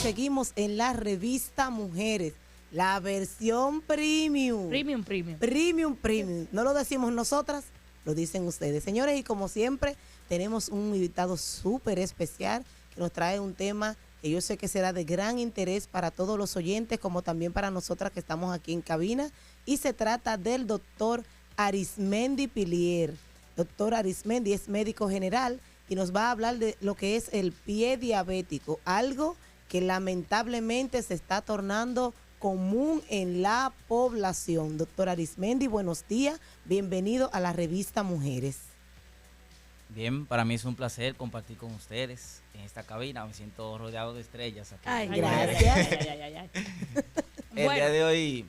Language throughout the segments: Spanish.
seguimos en la revista Mujeres, la versión premium. Premium. No lo decimos nosotras, lo dicen ustedes. Señores, y como siempre, tenemos un invitado súper especial que nos trae un tema que yo sé que será de gran interés para todos los oyentes, como también para nosotras que estamos aquí en cabina. Y se trata del doctor Arismendi Pilier. Doctor Arismendi es médico general y nos va a hablar de lo que es el pie diabético, algo que lamentablemente se está tornando común en la población. Doctor Arismendi, buenos días, bienvenido a la revista Mujeres. Bien, para mí es un placer compartir con ustedes en esta cabina. Me siento rodeado de estrellas aquí. Ay, gracias. El día de hoy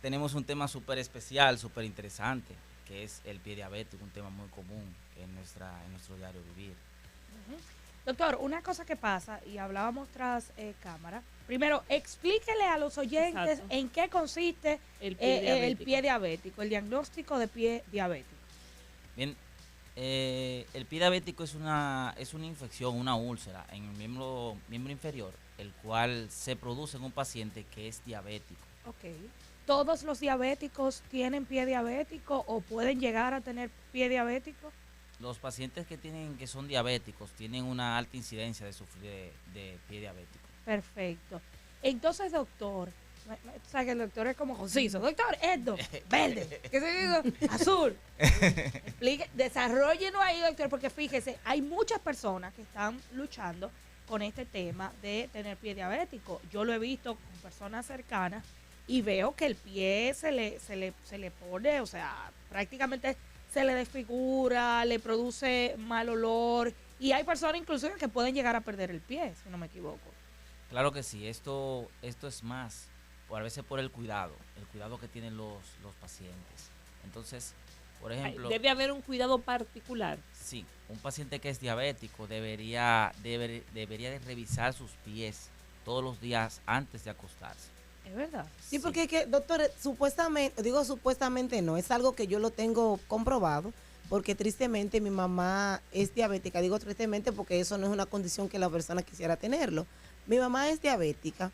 tenemos un tema súper especial, súper interesante, que es el pie diabético, un tema muy común en nuestro diario vivir. Doctor, una cosa que pasa, y hablábamos tras cámara, primero, explíquele a los oyentes en qué consiste el pie diabético, el diagnóstico de pie diabético. Bien, el pie diabético es una infección, una úlcera en el miembro inferior, el cual se produce en un paciente que es diabético. Ok. ¿Todos los diabéticos tienen pie diabético o pueden llegar a tener pie diabético? Los pacientes que son diabéticos tienen una alta incidencia de sufrir de pie diabético. Perfecto. Entonces, doctor, o sea que el doctor es como conciso. Doctor, esto, verde, ¿qué se dice? Azul. Explique, desarrollenlo ahí, doctor, porque fíjese, hay muchas personas que están luchando con este tema de tener pie diabético. Yo lo he visto con personas cercanas y veo que el pie se le pone, o sea, prácticamente se le desfigura, le produce mal olor y hay personas inclusive que pueden llegar a perder el pie, si no me equivoco. Claro que sí, esto es más, a veces por el cuidado que tienen los pacientes. Entonces, por ejemplo... Debe haber un cuidado particular. Sí, un paciente que es diabético debería de revisar sus pies todos los días antes de acostarse. ¿Es verdad? Sí, porque es que, doctor, supuestamente no, es algo que yo lo tengo comprobado, porque tristemente mi mamá es diabética. Digo tristemente porque eso no es una condición que la persona quisiera tenerlo. Mi mamá es diabética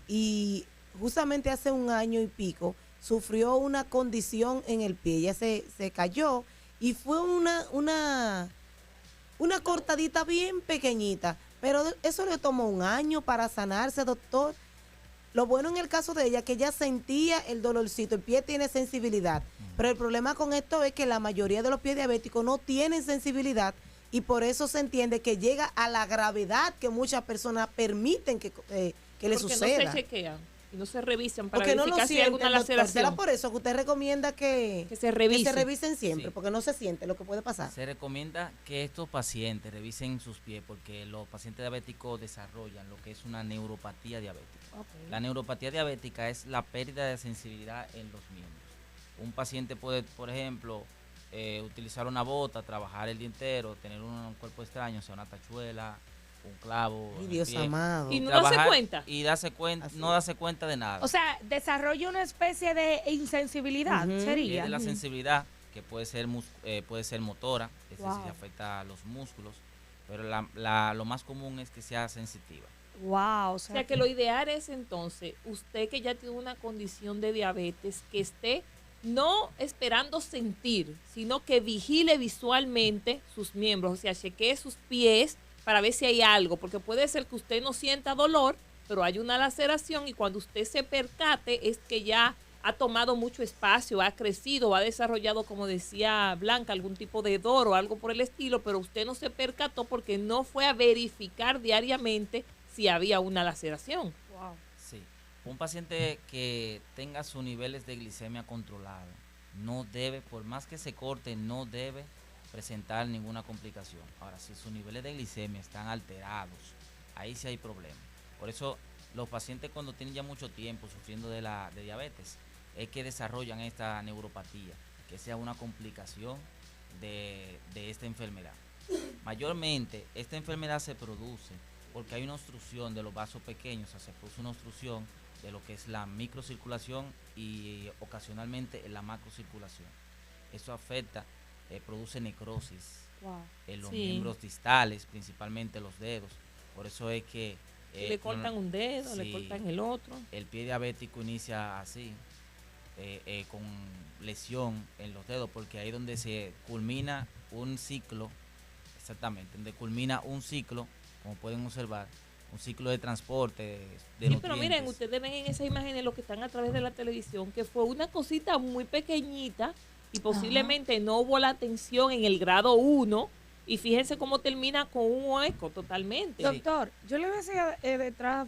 y justamente hace un año y pico sufrió una condición en el pie. Ella se cayó y fue una cortadita bien pequeñita, pero eso le tomó un año para sanarse, doctor. Lo bueno en el caso de ella que ella sentía el dolorcito, el pie tiene sensibilidad, pero el problema con esto es que la mayoría de los pies diabéticos no tienen sensibilidad y por eso se entiende que llega a la gravedad que muchas personas permiten que le suceda. Porque no se chequean y no se revisan para porque verificar si hay alguna laceración. ¿Será por eso que usted recomienda que se revisen siempre? Sí. Porque no se siente lo que puede pasar. Se recomienda que estos pacientes revisen sus pies porque los pacientes diabéticos desarrollan lo que es una neuropatía diabética. Okay. La neuropatía diabética es la pérdida de sensibilidad en los miembros. Un paciente puede, por ejemplo, utilizar una bota, trabajar el día entero, tener un cuerpo extraño, o sea, una tachuela, un clavo. Ay, Dios pie, amado. Y no darse cuenta. Y no darse cuenta de nada. O sea, desarrolla una especie de insensibilidad, sería. Pierde la sensibilidad, que puede ser motora, es decir, si afecta a los músculos, pero lo más común es que sea sensitiva. Wow, o sea que lo ideal es entonces, usted que ya tiene una condición de diabetes, que esté no esperando sentir, sino que vigile visualmente sus miembros, o sea, chequee sus pies para ver si hay algo, porque puede ser que usted no sienta dolor, pero hay una laceración y cuando usted se percate es que ya ha tomado mucho espacio, ha crecido, ha desarrollado, como decía Blanca, algún tipo de dolor o algo por el estilo, pero usted no se percató porque no fue a verificar diariamente si había una laceración. Wow. Sí. Un paciente que tenga sus niveles de glicemia controlados no debe, por más que se corte, no debe presentar ninguna complicación. Ahora, si sus niveles de glicemia están alterados, ahí sí hay problema. Por eso, los pacientes cuando tienen ya mucho tiempo sufriendo de diabetes, es que desarrollan esta neuropatía, que sea una complicación de esta enfermedad. Mayormente, esta enfermedad se produce porque hay una obstrucción de los vasos pequeños, o sea, se produce una obstrucción de lo que es la microcirculación y ocasionalmente la macrocirculación. Eso afecta, produce necrosis en los miembros distales, principalmente los dedos. Por eso es que Le cortan un dedo, le sí, cortan el otro. el pie diabético inicia así, con lesión en los dedos, porque ahí donde se culmina un ciclo, exactamente, donde culmina un ciclo, como pueden observar, un ciclo de transporte de Sí, pero miren, nutrientes. ustedes ven en esa imagen lo que están a través de la televisión, que fue una cosita muy pequeñita y posiblemente no hubo la atención en el grado 1 y fíjense cómo termina con un hueco totalmente. Doctor, yo le decía detrás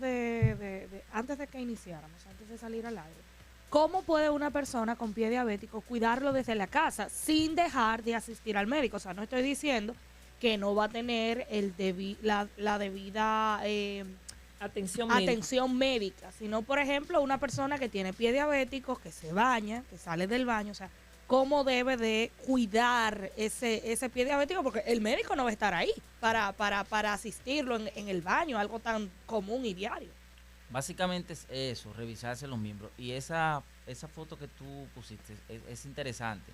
antes de que iniciáramos, antes de salir al aire, ¿cómo puede una persona con pie diabético cuidarlo desde la casa sin dejar de asistir al médico? O sea, no estoy diciendo que no va a tener la debida atención médica, sino, por ejemplo, una persona que tiene pie diabético, que se baña, que sale del baño, o sea, ¿cómo debe de cuidar ese pie diabético? Porque el médico no va a estar ahí para asistirlo en el baño, algo tan común y diario. Básicamente es eso, revisarse los miembros. Y esa foto que tú pusiste es interesante,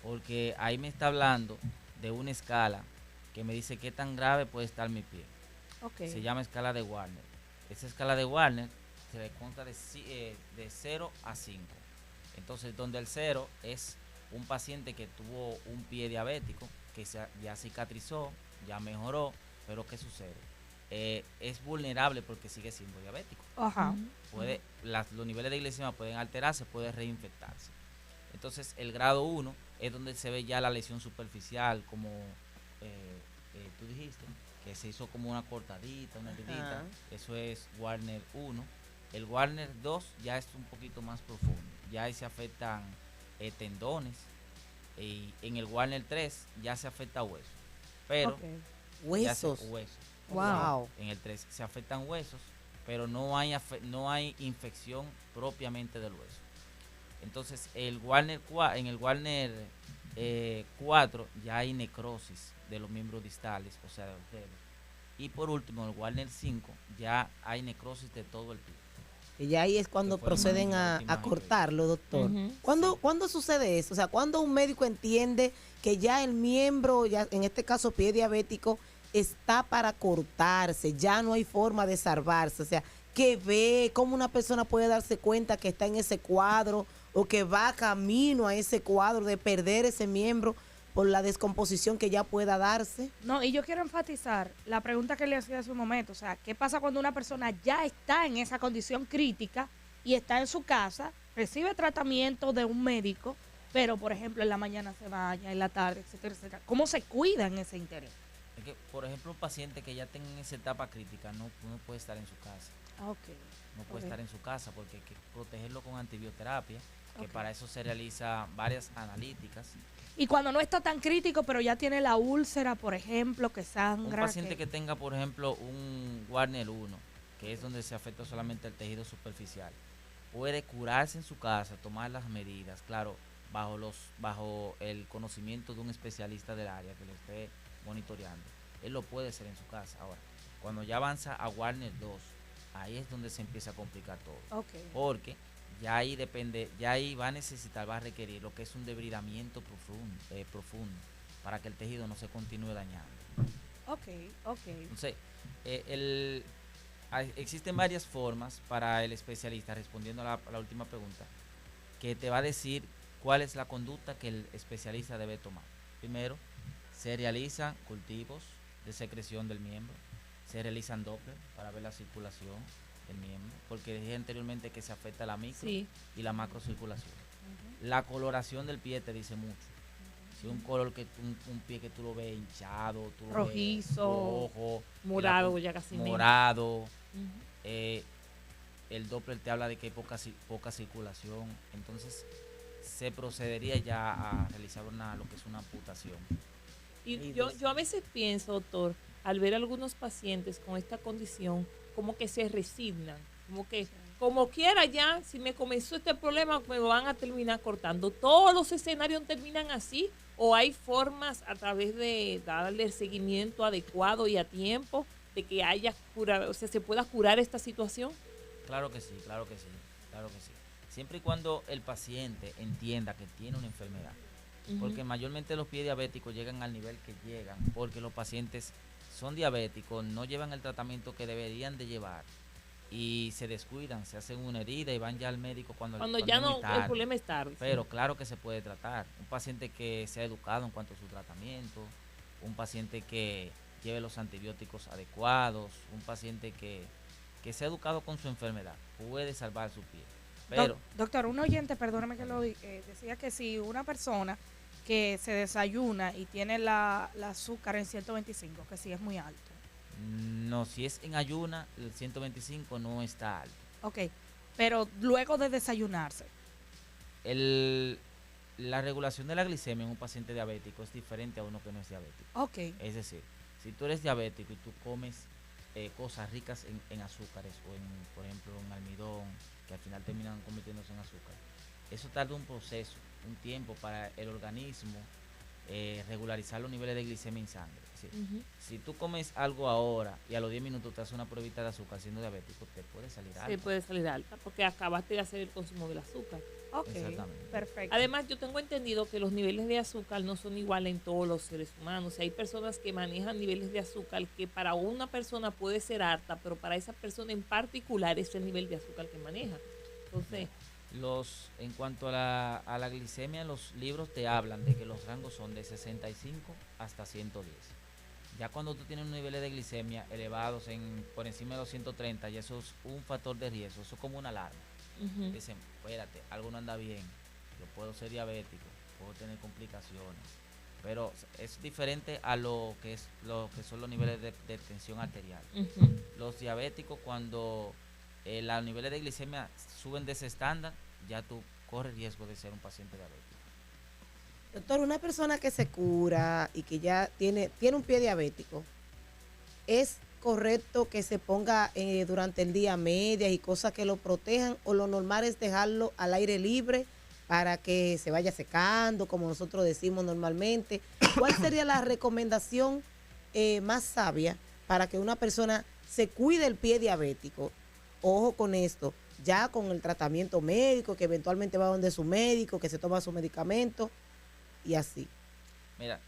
porque ahí me está hablando de una escala que me dice qué tan grave puede estar mi pie. Okay. Se llama escala de Warner. Esa escala de Warner se le cuenta de 0 a 5. Entonces, donde el 0 es un paciente que tuvo un pie diabético, que ya cicatrizó, ya mejoró, pero ¿qué sucede? Es vulnerable porque sigue siendo diabético. Ajá. Los niveles de glicemia pueden alterarse, puede reinfectarse. Entonces, el grado 1 es donde se ve ya la lesión superficial, como tú dijiste, que se hizo como una cortadita, una heridita. Ajá. Eso es Warner 1. El Warner 2 ya es un poquito más profundo. Ya ahí se afectan tendones. Y en el Warner 3 ya se afecta hueso. Pero Huesos. huesos. Wow. En el 3 se afectan huesos, pero no hay infección propiamente del hueso. Entonces, en el Warner 4 ya hay necrosis de los miembros distales, o sea, de los dedos. Y por último, en el Warner 5 ya hay necrosis de todo el pie. Y ya ahí es cuando Que fue proceden la a última imagen que cortarlo, doctor. Ujú. ¿Cuándo sucede eso? O sea, ¿cuándo un médico entiende que ya el miembro, ya en este caso pie diabético, está para cortarse? Ya no hay forma de salvarse. O sea, ¿qué ve? ¿Cómo una persona puede darse cuenta que está en ese cuadro o que va camino a ese cuadro de perder ese miembro por la descomposición que ya pueda darse? No, y yo quiero enfatizar la pregunta que le hacía hace un momento, o sea, ¿qué pasa cuando una persona ya está en esa condición crítica y está en su casa, recibe tratamiento de un médico, pero por ejemplo en la mañana se baña, en la tarde, etcétera, etcétera? ¿Cómo se cuida en ese interés? Es que, por ejemplo, un paciente que ya tenga esa etapa crítica no puede estar en su casa. No puede estar en su casa porque hay que protegerlo con antibioterapia, que para eso se realiza varias analíticas. Y cuando no está tan crítico, pero ya tiene la úlcera, por ejemplo, que Un sangra. paciente que tenga, por ejemplo, un Warner 1, que es donde se afecta solamente el tejido superficial, puede curarse en su casa, tomar las medidas, claro, bajo el conocimiento de un especialista del área que lo esté monitoreando. Él lo puede hacer en su casa. Ahora, cuando ya avanza a Warner 2, ahí es donde se empieza a complicar todo. Porque ya ahí va a necesitar, va a requerir lo que es un debridamiento profundo para que el tejido no se continúe dañando. Entonces, existen varias formas para el especialista, respondiendo a la última pregunta, que te va a decir cuál es la conducta que el especialista debe tomar. Primero, se realizan cultivos de secreción del miembro, se realizan Doppler para ver la circulación del miembro, porque dije anteriormente que se afecta la micro y la macrocirculación. La coloración del pie te dice mucho. Si un color un pie que tú lo ves hinchado, tú lo rojizo, ves rojo, morado, ya casi morado, el Doppler te habla de que hay poca circulación, entonces se procedería ya a realizar lo que es una amputación. Y yo a veces pienso, doctor, al ver a algunos pacientes con esta condición, como que se resignan, como que como quiera ya, si me comenzó este problema, me lo van a terminar cortando. ¿Todos los escenarios terminan así? ¿O hay formas a través de darle el seguimiento adecuado y a tiempo de que haya cura, o sea, se pueda curar esta situación? Claro que sí, claro que sí, claro que sí. Siempre y cuando el paciente entienda que tiene una enfermedad. Porque mayormente los pies diabéticos llegan al nivel que llegan porque los pacientes son diabéticos, no llevan el tratamiento que deberían de llevar y se descuidan, se hacen una herida y van ya al médico cuando ya es muy no, el tarde. problema es tarde. Pero claro que se puede tratar. Un paciente que sea educado en cuanto a su tratamiento, un paciente que lleve los antibióticos adecuados, un paciente que sea educado con su enfermedad, puede salvar su piel. Pero Doctor, un oyente, perdóname que lo decía, que si una persona que se desayuna y tiene la azúcar en 125, que sí es muy alto. no, si es en ayuna, el 125 no está alto. Ok, pero luego de desayunarse. La regulación de la glicemia en un paciente diabético es diferente a uno que no es diabético. Ok. Es decir, si tú eres diabético y tú comes cosas ricas en azúcares o por ejemplo, en almidón, que al final terminan convirtiéndose en azúcar, eso tarda un proceso, un tiempo para el organismo regularizar los niveles de glicemia en sangre. Es decir, si tú comes algo ahora y a los 10 minutos te haces una pruebita de azúcar siendo diabético, te puede salir alta. Sí, puede salir alta porque acabaste de hacer el consumo del azúcar. Ok, Exactamente. perfecto. Además, yo tengo entendido que los niveles de azúcar no son iguales en todos los seres humanos. Hay personas que manejan niveles de azúcar que para una persona puede ser alta, pero para esa persona en particular es el nivel de azúcar que maneja. Entonces, En cuanto a la glicemia, los libros te hablan de que los rangos son de 65 hasta 110. Ya cuando tú tienes unos niveles de glicemia elevados por encima de los 130, ya eso es un factor de riesgo, eso es como una alarma. Dicen, espérate, algo no anda bien, yo puedo ser diabético, puedo tener complicaciones. Pero es diferente a lo que son los niveles de tensión arterial. Los diabéticos, cuando los niveles de glicemia suben de ese estándar, ya tú corres riesgo de ser un paciente diabético. Doctor, una persona que se cura y que ya tiene un pie diabético, ¿es correcto que se ponga durante el día medias y cosas que lo protejan, o lo normal es dejarlo al aire libre para que se vaya secando, como nosotros decimos normalmente? ¿Cuál sería la recomendación más sabia para que una persona se cuide el pie diabético? Ojo con esto, ya con el tratamiento médico, que eventualmente va donde su médico, que se toma su medicamento y así. Mira,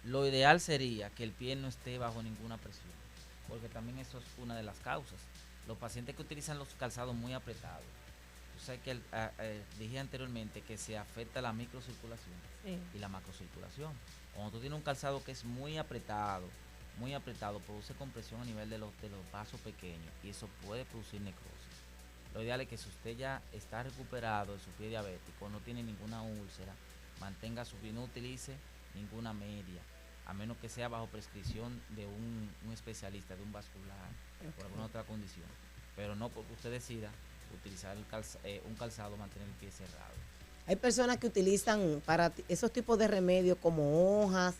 lo ideal sería que el pie no esté bajo ninguna presión, porque también eso es una de las causas. Los pacientes que utilizan los calzados muy apretados, tú sabes que dije anteriormente que se afecta la microcirculación y la macrocirculación. Cuando tú tienes un calzado que es muy apretado, produce compresión a nivel de los vasos pequeños y eso puede producir necrosis. Lo ideal es que si usted ya está recuperado de su pie diabético, no tiene ninguna úlcera, mantenga su pie, no utilice ninguna media, a menos que sea bajo prescripción de un especialista, de un vascular, por alguna otra condición. Pero no porque usted decida utilizar un calzado, mantener el pie cerrado. Hay personas que utilizan para esos tipos de remedios como hojas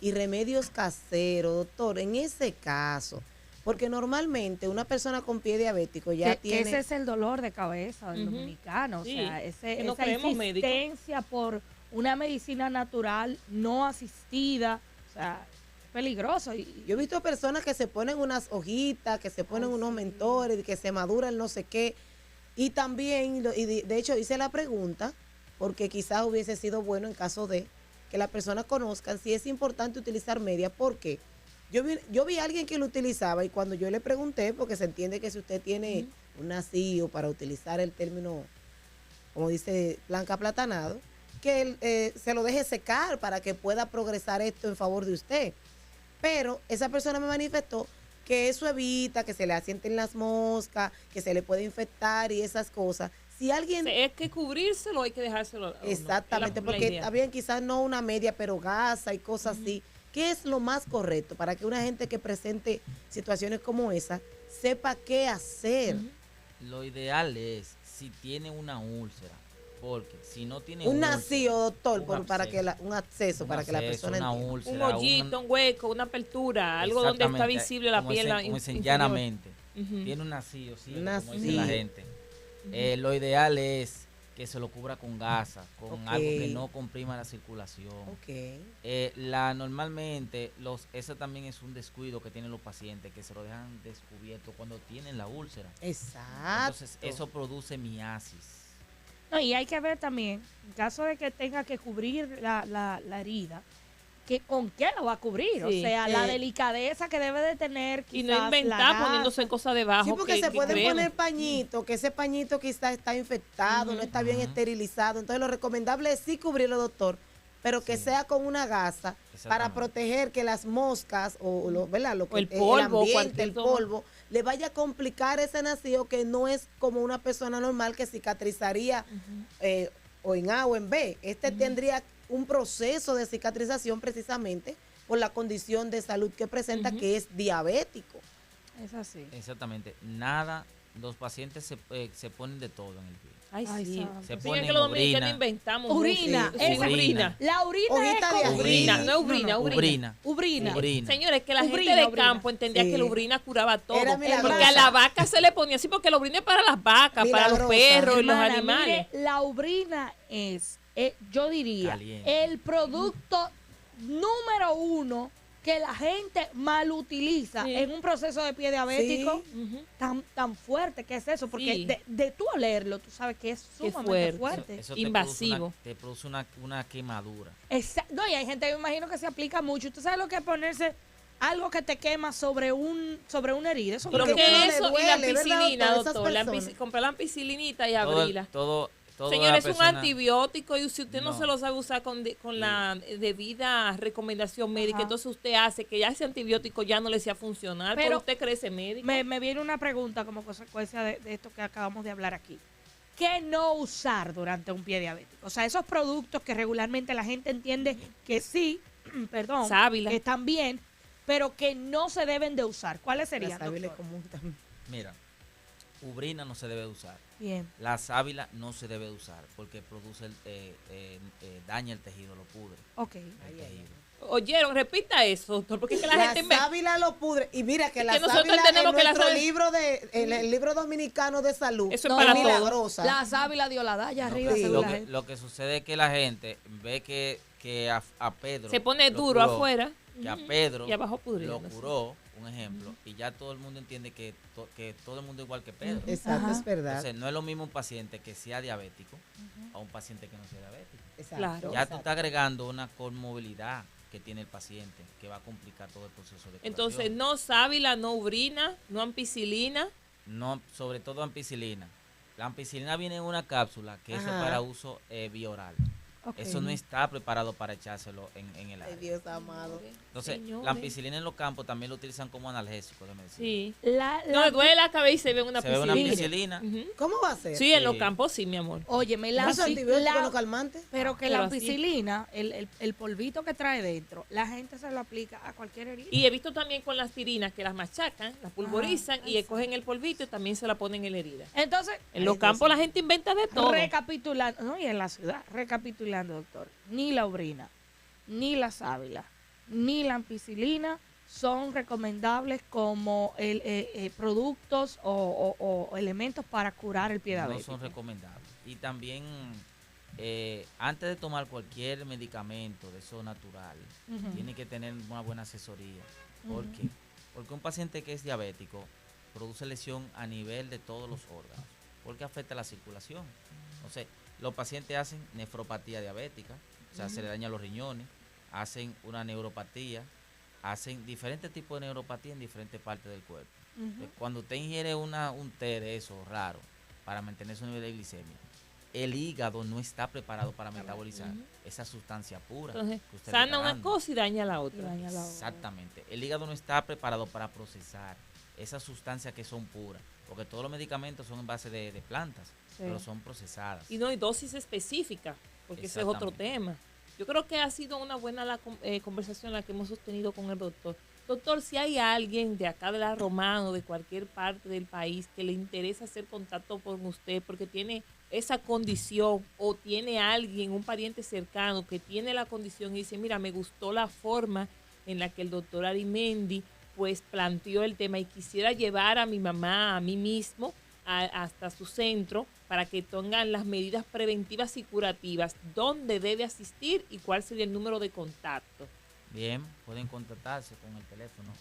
y remedios caseros, doctor, en ese caso, porque normalmente una persona con pie diabético ya tiene... Que ese es el dolor de cabeza del dominicano, Sí, o sea, no esa creemos insistencia por una medicina natural no asistida, o sea, es peligroso. Yo he visto personas que se ponen unas hojitas, que se ponen unos mentores, que se maduran no sé qué, y también, de hecho hice la pregunta, porque quizás hubiese sido bueno en caso de que las personas conozcan si es importante utilizar media. ¿Por qué? Yo vi a alguien que lo utilizaba y cuando yo le pregunté, porque se entiende que si usted tiene un nacido, para utilizar el término, como dice Blanca Platanado, que él se lo deje secar para que pueda progresar esto en favor de usted. Pero esa persona me manifestó que eso evita que se le asienten las moscas, que se le puede infectar y esas cosas. Si alguien... es que cubrírselo, hay que dejárselo. Exactamente, porque está bien, quizás no una media, pero gasa y cosas así. ¿Qué es lo más correcto para que una gente que presente situaciones como esa sepa qué hacer? Lo ideal es, si tiene una úlcera, porque si no tiene un úlcera, nacido, doctor, un acceso para que la persona una entienda. úlcera, un hollito, un hueco, una apertura, algo donde está visible la piel. Como dicen llanamente, tiene un nacido, sí, como dice la gente. Lo ideal es que se lo cubra con gasa, con algo que no comprima la circulación. Normalmente, eso también es un descuido que tienen los pacientes, que se lo dejan descubierto cuando tienen la úlcera. Exacto. Entonces, eso produce miasis. No, y hay que ver también, en caso de que tenga que cubrir la herida, que con qué lo va a cubrir. O Sí. sea, la delicadeza que debe de tener Y quizás no inventar poniéndose cosas debajo. Sí, porque se pueden creemos. poner pañitos, que ese pañito quizás está infectado, no está bien esterilizado. Entonces lo recomendable es sí cubrirlo, doctor, pero que sea con una gasa para proteger que las moscas ¿verdad? Lo que, O el polvo, ambiente, cualquier el cosa. polvo, le vaya a complicar ese nacido que no es como una persona normal que cicatrizaría o en A o en B. Tendría un proceso de cicatrización precisamente por la condición de salud que presenta, que es diabético. Es así. Exactamente. Los pacientes se ponen de todo en el pie. Ay, Ay, sí. santo. Se Sí, es ponen que los dominicanos orina. inventamos. Urina, mucho. esa- Sí, urina. La orina Hojita es de como... Urina, no es ubrina, Ubrina. Ubrina. Ubrina. Señores, que la Ubrina, gente de ubrina. campo entendía Sí. que la urina curaba todo. Era Porque milagrosa. a la vaca se le ponía así, porque la urina es para las vacas, para los Milagrosa. perros y los Hermana, animales. mire, la ubrina es, yo diría, Caliente. el producto número 1 que la gente mal utiliza Sí. en un proceso de pie diabético Ujú. tan fuerte que es eso, porque Sí. de tú olerlo, tú sabes que es Qué sumamente fuerte. fuerte. Eso Invasivo. te produce una quemadura. No, y hay gente, me imagino que se aplica mucho. ¿Tú sabes lo que es ponerse algo que te quema sobre una herida? Eso Pero Porque que uno que le eso y duele, la ¿verdad, ampicilina, doctor? Esas doctor. personas. Comprar la ampicilinita y Todo, abrirla. todo Señor, la es un persona- antibiótico y si usted no No. se lo sabe usar con la debida recomendación médica, Ajá. entonces usted hace que ya ese antibiótico ya no le sea funcional, pero Pero usted cree ese médico. me viene una pregunta como consecuencia de esto que acabamos de hablar aquí. ¿Qué no usar durante un pie diabético? O sea, esos productos que regularmente la gente entiende que sí, perdón, Sábila. que están bien, pero que no se deben de usar. ¿Cuáles La serían, sábila doctor? común también. Mira, ubrina no se debe usar. Bien. La sábila no se debe usar porque daña el tejido, lo pudre. Ok. El tejido. Oyeron, repita eso, doctor, porque es que la gente La sábila lo pudre. Y mira que Es la que nosotros sábila entendemos en que la nuestro sábila- libro el libro dominicano de salud Eso es No, para todo. milagrosa. La sábila dio la allá No, arriba. sí. según lo, la que, gente. lo que sucede es que la gente ve que a Pedro se pone lo duro curó, afuera que a ujú, Pedro y abajo lo pudriéndose. curó, un ejemplo, y ya todo el mundo entiende que todo el mundo es igual que Pedro. Exacto, Ajá. es verdad. Entonces, no es lo mismo un paciente que sea diabético a un paciente que no sea diabético. Exacto, Claro. Ya tú exacto. estás agregando una comorbilidad que tiene el paciente que va a complicar todo el proceso de curación. Entonces, no sábila, no ubrina, no ampicilina. No, sobre todo ampicilina. La ampicilina viene en una cápsula que eso es Ajá. para uso bioral. Ok. Eso no está preparado para echárselo en el Ay, área. Dios amado. Entonces, Señores. la ampicilina en los campos también lo utilizan como analgésico de medicina. Sí. La- No, le duele la cabeza y se ve una Se ve una ampicilina. ampicilina. Ujú. ¿Cómo va a ser? Sí, en los Sí. campos sí, mi amor. Óyeme, ¿No es antibiótico no calmante? pero que Pero la así. ampicilina, el polvito que trae dentro, la gente se lo aplica a cualquier herida. Y he visto también con las aspirinas que las machacan, las pulverizan y cogen el polvito y también se la ponen en la herida. Entonces, En los campos la gente inventa de todo. recapitulando, no, y en la ciudad, recapitulando, doctor, ni la ubrina, ni la sábila, ni la ampicilina son recomendables como productos o elementos para curar el pie No diabético. son recomendables. Y también, antes de tomar cualquier medicamento de eso natural, Ujú. tiene que tener una buena asesoría. ¿Por Ujú. qué? Porque un paciente que es diabético produce lesión a nivel de todos los órganos, porque afecta la circulación. Entonces, los pacientes hacen nefropatía diabética, o sea, se le dañan los riñones, hacen una neuropatía, hacen diferentes tipos de neuropatía en diferentes partes del cuerpo. Ujú. Cuando usted ingiere un té de eso raro para mantener su nivel de glicemia, el hígado no está preparado para metabolizar esa sustancia pura. Entonces, que usted le sana está una dando. cosa y daña la otra. Y daña la otra. Exactamente. El hígado no está preparado para procesar esas sustancias que son puras, porque todos los medicamentos son en base de plantas, pero son procesadas. Y no hay dosis específica, porque ese es otro Exactamente. tema. Yo creo que ha sido una buena conversación la que hemos sostenido con el doctor. Doctor, si hay alguien de acá de la Romana o de cualquier parte del país que le interesa hacer contacto con usted porque tiene esa condición o tiene alguien, un pariente cercano que tiene la condición y dice, mira, me gustó la forma en la que el doctor Arimendi pues planteó el tema y quisiera llevar a mi mamá, a mí mismo, hasta su centro para que tengan las medidas preventivas y curativas, dónde debe asistir y cuál sería el número de contacto. Bien, pueden contactarse con el teléfono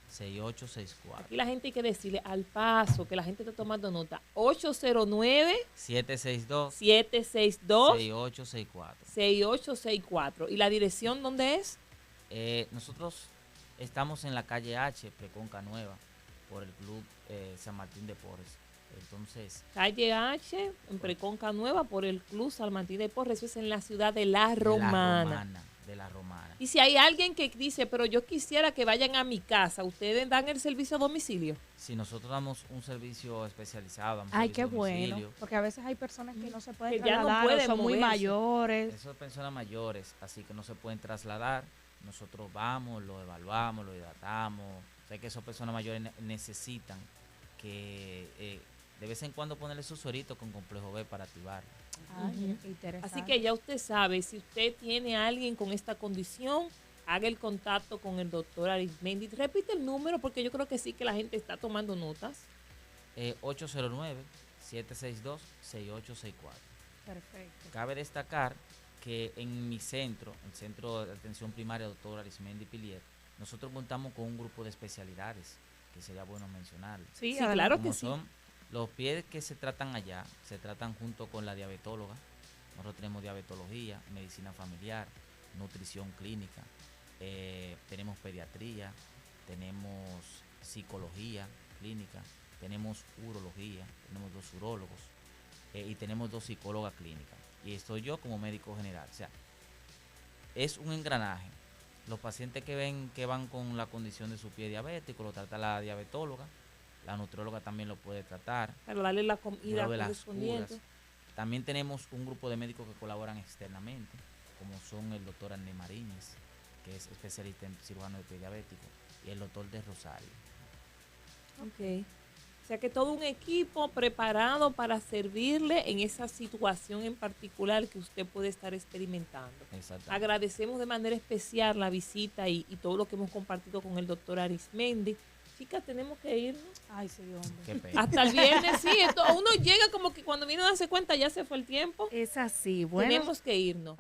809-762-6864. Aquí la gente hay que decirle al paso, que la gente está tomando nota. 809 762 762 6864. 6864. ¿Y la dirección dónde es? Nosotros estamos en la calle H, Preconca Nueva, por el Club San Martín de Porres. Entonces, Calle H, en Preconca Nueva, por el Club San Martín de Porres. Eso es en la ciudad de La Romana. De La Romana. Y si hay alguien que dice, pero yo quisiera que vayan a mi casa, ¿ustedes dan el servicio a domicilio? Si nosotros damos un servicio especializado, damos Ay, servicio qué a domicilio. bueno. Porque a veces hay personas que no se pueden Que ya no trasladar, o pueden son muy moverse. mayores. Esas personas mayores, así que no se pueden trasladar. Nosotros vamos, lo evaluamos, lo hidratamos. Sé que esas personas mayores necesitan que de vez en cuando ponerle su suerito con complejo B para activar. Ay, qué interesante. Así que ya usted sabe, si usted tiene a alguien con esta condición, haga el contacto con el doctor Arismendi. Repite el número porque yo creo que sí que la gente está tomando notas. 809-762-6864. Perfecto. Cabe destacar que en mi centro, el Centro de Atención Primaria Doctor Arismendi Pilier, nosotros contamos con un grupo de especialidades, que sería bueno mencionarlo. Sí, Sí, claro Como que sí. son los pies que se tratan allá, se tratan junto con la diabetóloga. Nosotros tenemos diabetología, medicina familiar, nutrición clínica, tenemos pediatría, tenemos psicología clínica, tenemos urología, tenemos 2 urólogos y tenemos 2 psicólogas clínicas. Y estoy yo como médico general. O sea, es un engranaje. Los pacientes que van con la condición de su pie diabético lo trata la diabetóloga. La nutrióloga también lo puede tratar. Para darle la comida Pruebe las correspondiente. curas. También tenemos un grupo de médicos que colaboran externamente, como son el doctor Andrés Mariñez, que es especialista en cirujano de pie diabético, y el doctor de Rosario. Ok. O sea que todo un equipo preparado para servirle en esa situación en particular que usted puede estar experimentando. Exactamente. Agradecemos de manera especial la visita y todo lo que hemos compartido con el doctor Arismendi. Chicas, tenemos que irnos. Ay, sí, hombre. Qué pena. Hasta el viernes, sí. Uno llega como que cuando viene a darse cuenta ya se fue el tiempo. Es así. Bueno. Tenemos que irnos.